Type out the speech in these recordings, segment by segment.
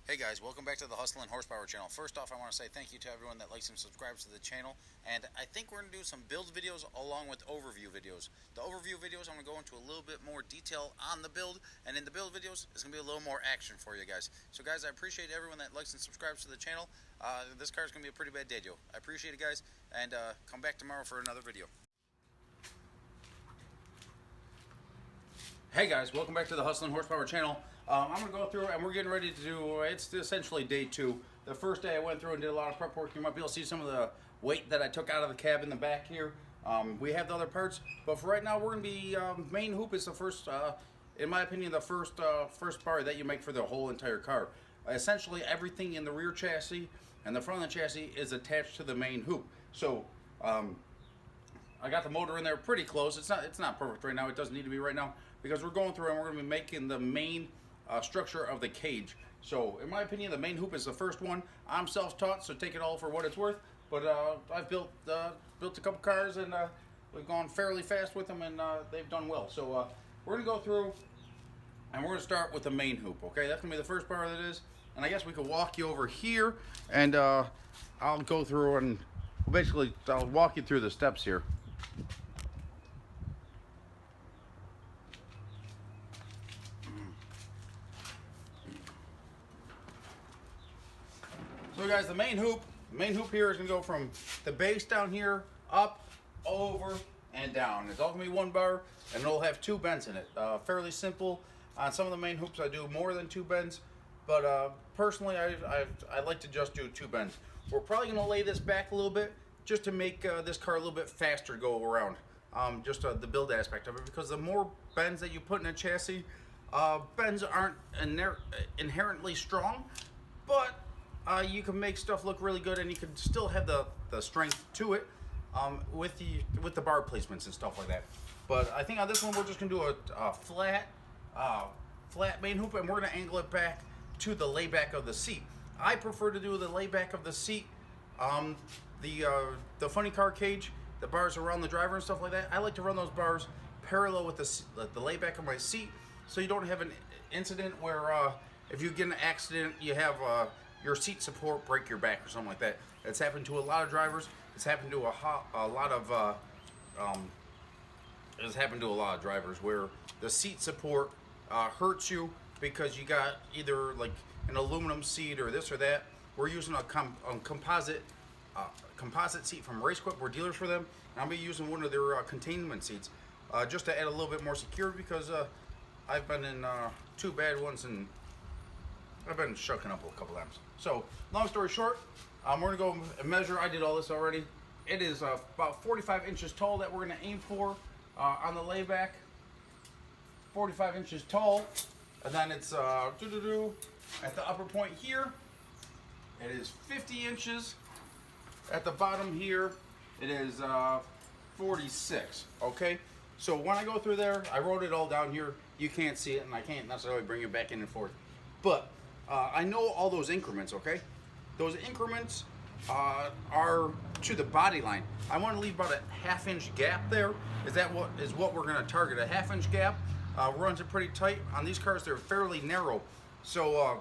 Hey guys, welcome back to the Hustlin Horsepower channel. First off, I want to say thank you to everyone that likes and subscribes to the channel. And I think we're going to do some build videos along with overview videos. The overview videos, I'm going to go into a little bit more detail on the build. And in the build videos, it's going to be a little more action for you guys. So guys, I appreciate everyone that likes and subscribes to the channel. This car is going to be a pretty bad day, Joe. I appreciate it, guys. And come back tomorrow for another video. Hey guys, welcome back to the Hustlin Horsepower channel. I'm going to go through and we're getting ready to do, it's essentially day two. The first day I went through and did a lot of prep work. You might be able to see some of the weight that I took out of the cab in the back here. We have the other parts, but for right now we're going to be, main hoop is the first, in my opinion, the first bar that you make for the whole entire car. Essentially everything in the rear chassis and the front of the chassis is attached to the main hoop. So, I got the motor in there pretty close. It's not perfect right now. It doesn't need to be right now because we're going through and we're going to be making the main structure of the cage. So in my opinion, the main hoop is the first one. I'm self-taught, so take it all for what it's worth. But I've built a couple cars and we've gone fairly fast with them and they've done well. So we're going to go through and we're going to start with the main hoop. Okay, that's going to be the first part that is. And I guess we could walk you over here and I'll go through and basically I'll walk you through the steps here. So guys, the main hoop here is going to go from the base down here, up, over, and down. It's all going to be one bar, and it'll have two bends in it. Fairly simple. On some of the main hoops I do more than two bends, but personally I like to just do two bends. We're probably going to lay this back a little bit just to make this car a little bit faster go around. Just the build aspect of it, because the more bends that you put in a chassis, bends aren't inherently strong, but you can make stuff look really good, and you can still have the strength to it with the bar placements and stuff like that. But I think on this one we're just gonna do a flat main hoop, and we're gonna angle it back to the layback of the seat. I prefer to do the layback of the seat. The funny car cage, the bars around the driver and stuff like that, I like to run those bars parallel with the layback of my seat, so you don't have an incident where if you get in an accident, you have your seat support break your back or something like that. It's happened to a lot of drivers. It's happened to a lot of drivers where the seat support hurts you because you got either like an aluminum seat or this or that. We're using a composite seat from RaceQuip. We're dealers for them. And I'll be using one of their containment seats just to add a little bit more security, because I've been in two bad ones and I've been shucking up a couple times. So long story short, we're gonna go and measure. I did all this already. It is about 45 inches tall that we're gonna aim for on the layback. 45 inches tall, and then it's at the upper point here. It is 50 inches. At the bottom here, it is 46. Okay, so when I go through there, I wrote it all down here. You can't see it, and I can't necessarily bring it back in and forth, but I know all those increments. Okay, those increments are to the body line. I want to leave about a half-inch gap there. Is what we're going to target? A half-inch gap runs it pretty tight. On these cars, they're fairly narrow. So,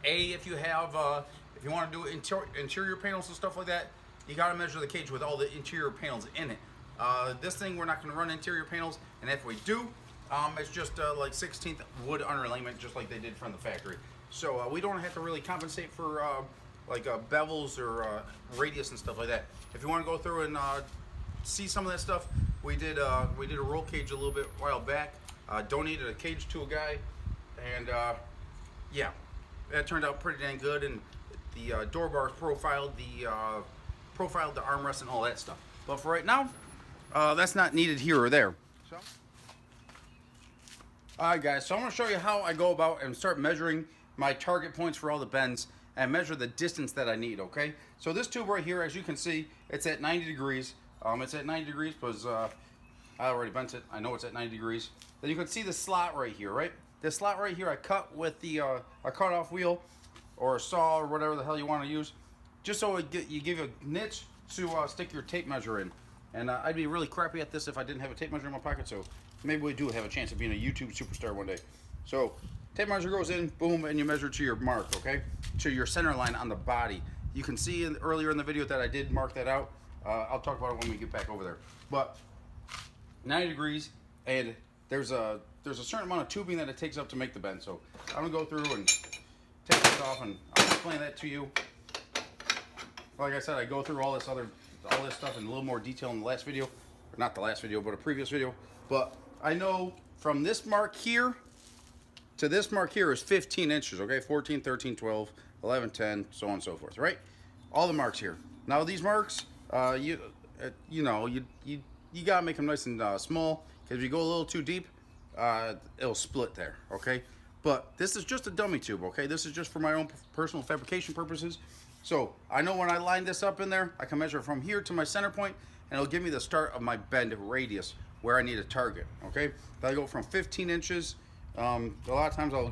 if you want to do interior panels and stuff like that, you got to measure the cage with all the interior panels in it. This thing, we're not going to run interior panels, and if we do, it's just like 16th wood underlayment, just like they did from the factory. So we don't have to really compensate for bevels or radius and stuff like that. If you want to go through and see some of that stuff, we did a roll cage a little bit while back. Donated a cage to a guy, and yeah, that turned out pretty dang good. And the door bars profiled the armrest and all that stuff. But for right now, that's not needed here or there. So, alright guys, so I'm going to show you how I go about and start measuring my target points for all the bends and measure the distance that I need. Okay, so this tube right here, as you can see, it's at 90 degrees. It's at 90 degrees because I already bent it. I know it's at 90 degrees. Then you can see the slot right here, right? This slot right here I cut with a cut-off wheel or a saw or whatever the hell you want to use, just so you give a niche to stick your tape measure in. And I'd be really crappy at this if I didn't have a tape measure in my pocket, so maybe we do have a chance of being a YouTube superstar one day. So Tape measure goes in, boom, and you measure to your mark, okay? To your center line on the body. You can see earlier in the video that I did mark that out. I'll talk about it when we get back over there. But 90 degrees, and there's a certain amount of tubing that it takes up to make the bend. So I'm gonna go through and take this off, and I'll explain that to you. Like I said, I go through all this stuff in a little more detail in the last video, or not the last video, but a previous video. But I know from this mark here to this mark here is 15 inches, okay? 14, 13, 12, 11, 10, so on and so forth, right? All the marks here. Now these marks, you gotta make them nice and small, because if you go a little too deep, it'll split there, okay? But this is just a dummy tube, okay? This is just for my own personal fabrication purposes. So I know when I line this up in there, I can measure from here to my center point, and it'll give me the start of my bend radius where I need a target, okay? If I go from 15 inches, a lot of times I'll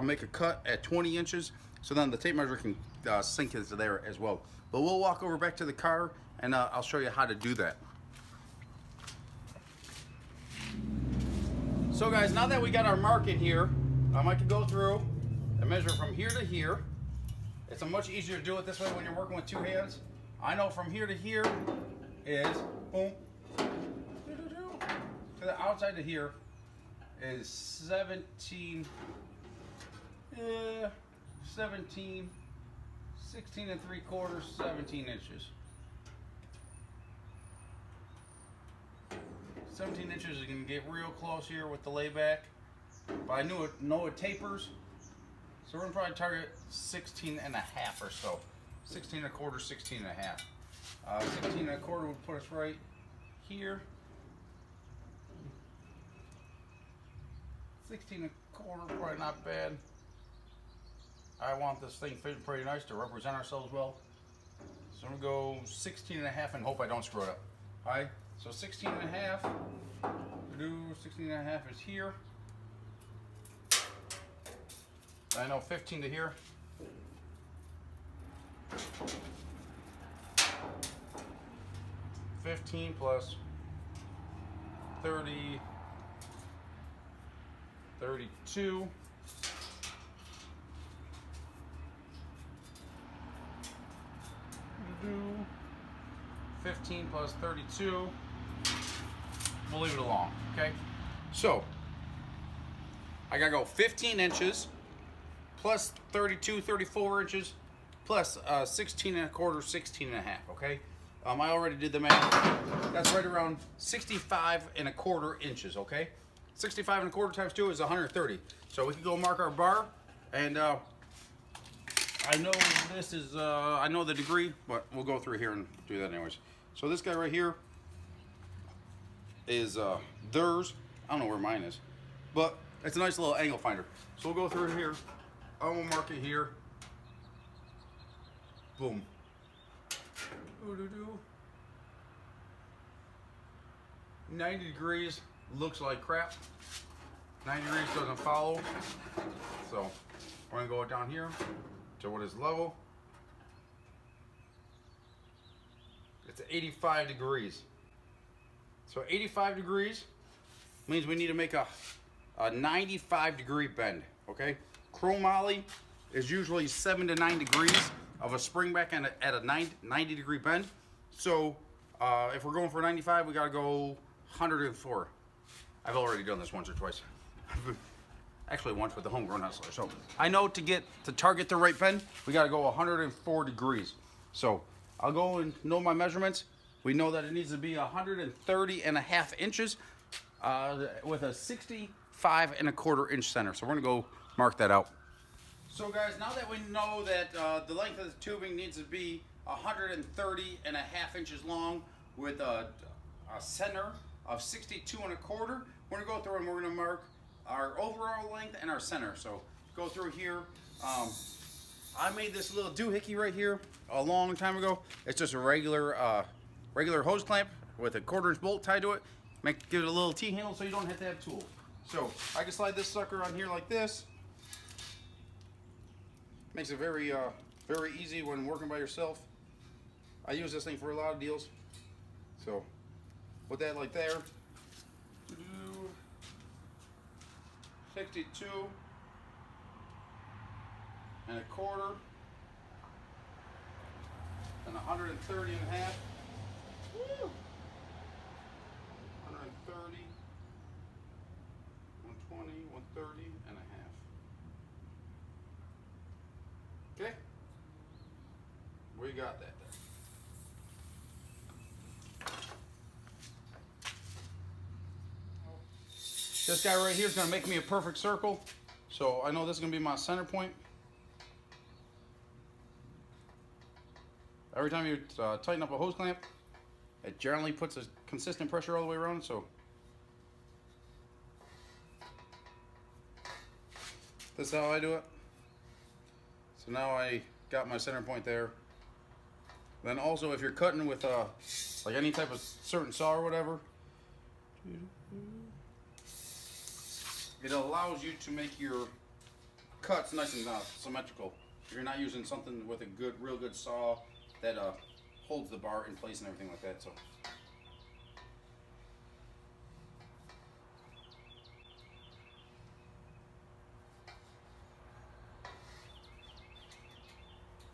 make a cut at 20 inches, so then the tape measure can sink into there as well. But we'll walk over back to the car, and I'll show you how to do that. So guys, now that we got our mark in here, I can go through and measure from here to here. It's much easier to do it this way when you're working with two hands. I know from here to here is, boom, to the outside to here is 16 and 3/4, 17 inches. 17 inches is going to get real close here with the layback, but I know it tapers, so we're going to probably target 16 and a half or so. 16 and a quarter, 16 and a half. 16 and a quarter would put us right here. 16 and a quarter, probably not bad. I want this thing fitting pretty nice to represent ourselves well. So I'm going to go 16 and a half and hope I don't screw it up. All right, so 16 and a half. 16 and a half is here. I know 15 to here. $15 plus 30, 32. Do 15 plus 32. We'll leave it alone, okay? So I gotta go 15 inches plus 32, 34 inches plus 16 and a quarter, 16 and a half, okay? I already did the math. That's right around 65 and a quarter inches, okay? 65 and a quarter times 2 is 130. So we can go mark our bar, and I know this is, I know the degree, but we'll go through here and do that anyways. So this guy right here is theirs. I don't know where mine is, but it's a nice little angle finder. So we'll go through here. I'm gonna mark it here. Boom. 90 degrees looks like crap. 90 degrees doesn't follow. So we're gonna go down here to what is level. It's 85 degrees. So 85 degrees means we need to make a 95 degree bend, okay? Chromoly is usually 7 to 9 degrees of a spring back at a 90 degree bend. So if we're going for 95, we gotta go 104. I've already done this once or twice. Actually once with the homegrown hustler. So I know to target the right bend, we gotta go 104 degrees. So I'll go and know my measurements. We know that it needs to be 130 and a half inches with a 65 and a quarter inch center. So we're gonna go mark that out. So guys, now that we know that the length of the tubing needs to be 130 and a half inches long with a center of 62 and a quarter, we're gonna go through and we're gonna mark our overall length and our center. So go through here. I made this little doohickey right here a long time ago. It's just a regular hose clamp with a 1/4 inch bolt tied to it. Give it a little T-handle so you don't have to have tools. So I can slide this sucker on here like this. Makes it very easy when working by yourself. I use this thing for a lot of deals. So put that like there. 62 and a quarter, and 130 and a half. Woo! 130, 120, 130 and a half. Okay? We got that there. This guy right here is going to make me a perfect circle. So I know this is going to be my center point. Every time you tighten up a hose clamp, it generally puts a consistent pressure all the way around. So this is how I do it. So now I got my center point there. Then also, if you're cutting with like any type of certain saw or whatever, it allows you to make your cuts nice and symmetrical. If you're not using something with a real good saw that holds the bar in place and everything like that. So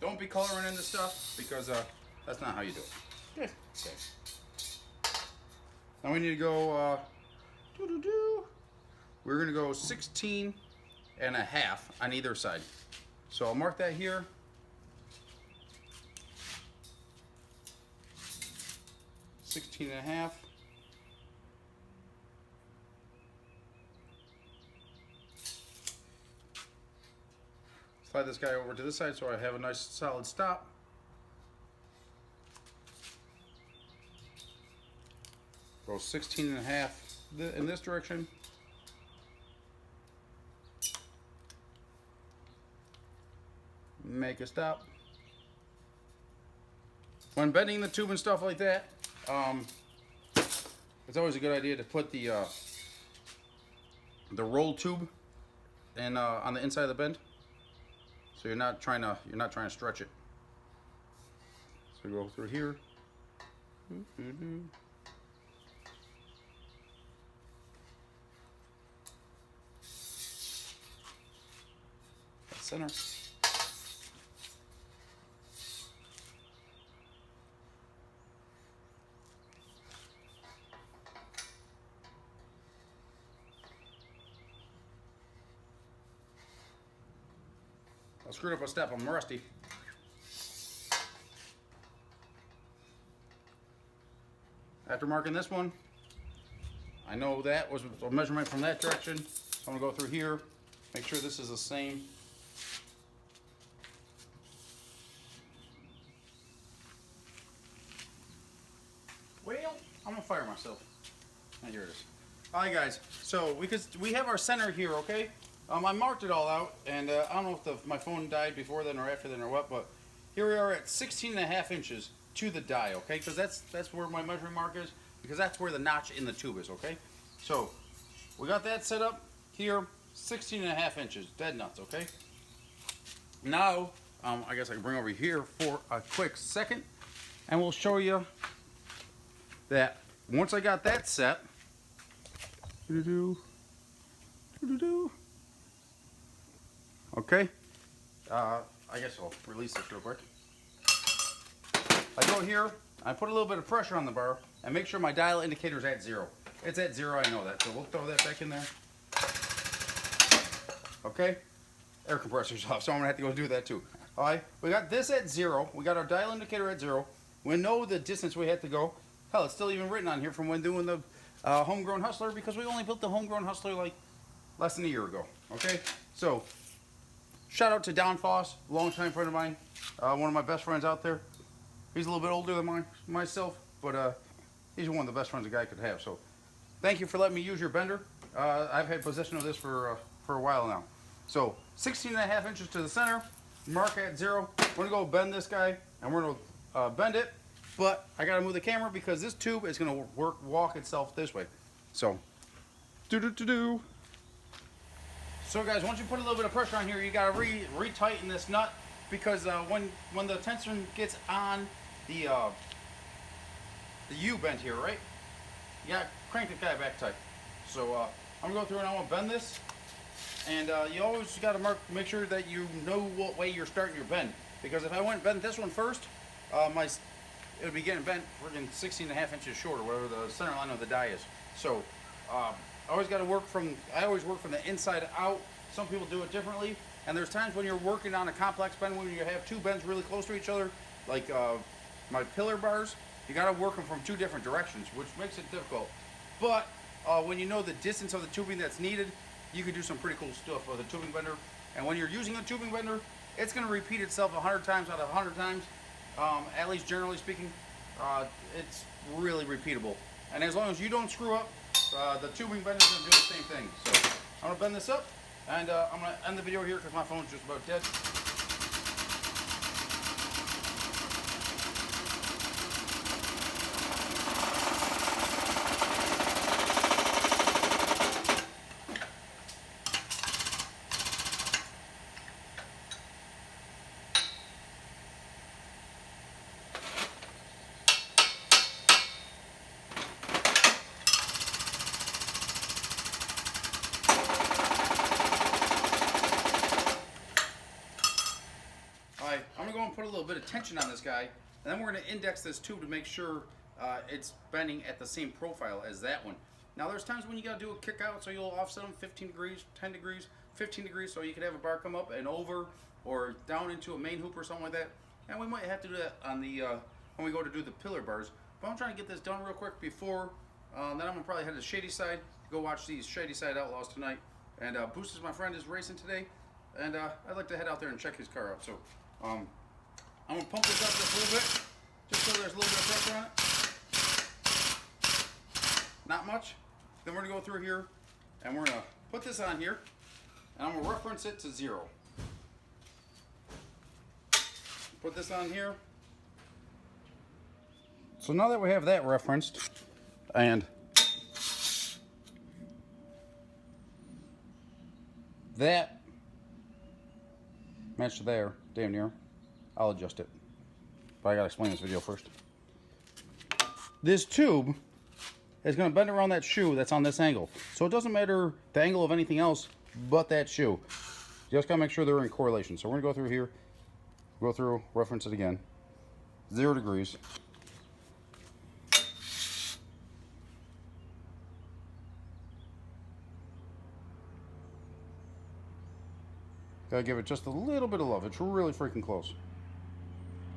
don't be coloring in this stuff because that's not how you do it. Okay. Now we need to go. We're going to go 16 and a half on either side. So I'll mark that here. $16 and a half. Slide this guy over to this side so I have a nice solid stop. Go 16 and a half in this direction. Make a stop. When bending the tube and stuff like that, it's always a good idea to put the roll tube in on the inside of the bend, so you're not trying to stretch it. So go through here. That's center. I screwed up a step, I'm rusty. After marking this one, I know that was a measurement from that direction. So I'm gonna go through here, make sure this is the same. Well, I'm gonna fire myself. Now here it is. Alright guys, so we have our center here, okay? I marked it all out, and I don't know if my phone died before then or after then or what, but here we are at 16 and a half inches to the die, okay? Because that's where my measuring mark is, because that's where the notch in the tube is, okay? So we got that set up here, 16 and a half inches, dead nuts, okay? Now, I guess I can bring over here for a quick second, and we'll show you that once I got that set, okay, I guess I'll release this real quick. I go here, I put a little bit of pressure on the bar, and make sure my dial indicator is at 0. It's at 0, I know that, so we'll throw that back in there. Okay, air compressor's off, so I'm gonna have to go do that too. All right, we got this at 0, we got our dial indicator at 0, we know the distance we have to go. Hell, it's still even written on here from when doing the homegrown Hustler, because we only built the homegrown Hustler like less than a year ago, okay? So, shout out to Don Foss, longtime friend of mine, one of my best friends out there. He's a little bit older than myself, but he's one of the best friends a guy could have. So, thank you for letting me use your bender. I've had possession of this for a while now. So, 16 and a half inches to the center, mark at 0. We're gonna go bend this guy, and we're gonna bend it. But I gotta move the camera because this tube is gonna walk itself this way. So, So guys, once you put a little bit of pressure on here, you gotta re-tighten this nut, because when the tension gets on the U-bend here, right? You gotta crank the guy back tight. So I'm gonna go through and I'm gonna bend this. And you always got to make sure that you know what way you're starting your bend. Because if I went and bent this one first, it would be getting bent friggin' 16.5 inches short, or whatever the center line of the die is. So I always work from the inside out. Some people do it differently. And there's times when you're working on a complex bend when you have two bends really close to each other, like my pillar bars. You got to work them from two different directions, which makes it difficult. But when you know the distance of the tubing that's needed, you can do some pretty cool stuff with a tubing bender. And when you're using a tubing bender, it's going to repeat itself 100 times out of 100 times, at least generally speaking. It's really repeatable. And as long as you don't screw up, the tubing bender is going to do the same thing. So I'm going to bend this up, and I'm going to end the video here because my phone's just about dead. I'm going to go and put a little bit of tension on this guy, and then we're going to index this tube to make sure it's bending at the same profile as that one. Now there's times when you got to do a kick out, so you'll offset them 15 degrees, 10 degrees, 15 degrees, so you could have a bar come up and over or down into a main hoop or something like that. And we might have to do that on the when we go to do the pillar bars. But I'm trying to get this done real quick before then I'm going to probably head to the Shady Side, go watch these Shady Side Outlaws tonight. And Boosters, my friend, is racing today, and I'd like to head out there and check his car out. So I'm going to pump this up just a little bit, just so there's a little bit of pressure on it. Not much. Then we're going to go through here, and we're going to put this on here, and I'm going to reference it to 0. Put this on here. So now that we have that referenced, and that matched there, damn near, I'll adjust it. But I gotta explain this video first. This tube is gonna bend around that shoe that's on this angle. So it doesn't matter the angle of anything else but that shoe. You just gotta make sure they're in correlation. So we're gonna go through here, reference it again. 0 degrees. Gotta give it just a little bit of love. It's really freaking close.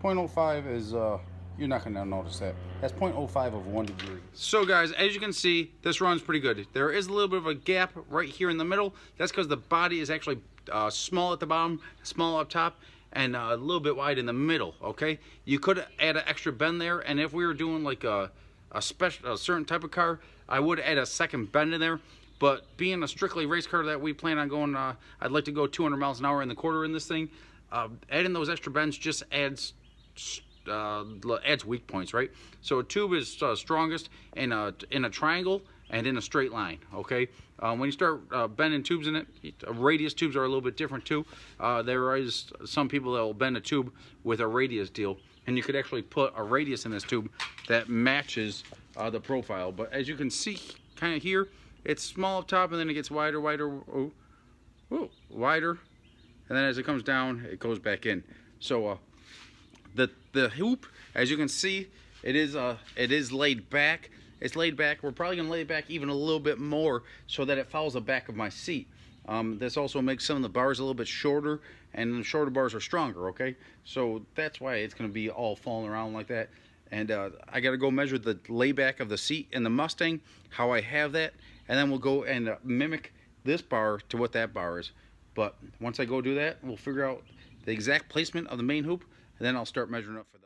0.05 is, you're not gonna notice that. That's 0.05 of 1 degree. So guys, as you can see, this runs pretty good. There is a little bit of a gap right here in the middle. That's because the body is actually small at the bottom, small up top, and a little bit wide in the middle, okay? You could add an extra bend there, and if we were doing like a certain type of car, I would add a second bend in there. But being a strictly race car that we plan on going, I'd like to go 200 miles an hour in the quarter in this thing. Adding those extra bends just adds weak points, right? So a tube is strongest in a triangle and in a straight line, okay? When you start bending tubes in it, radius tubes are a little bit different too. There is some people that will bend a tube with a radius deal, and you could actually put a radius in this tube that matches the profile. But as you can see kind of here, it's small up top, and then it gets wider, wider, wider, and then as it comes down, it goes back in. So the hoop, as you can see, it is laid back. It's laid back. We're probably gonna lay it back even a little bit more so that it follows the back of my seat. This also makes some of the bars a little bit shorter, and the shorter bars are stronger, okay? So that's why it's gonna be all falling around like that. And I gotta go measure the layback of the seat in the Mustang, how I have that, and then we'll go and mimic this bar to what that bar is. But once I go do that, we'll figure out the exact placement of the main hoop, and then I'll start measuring up for the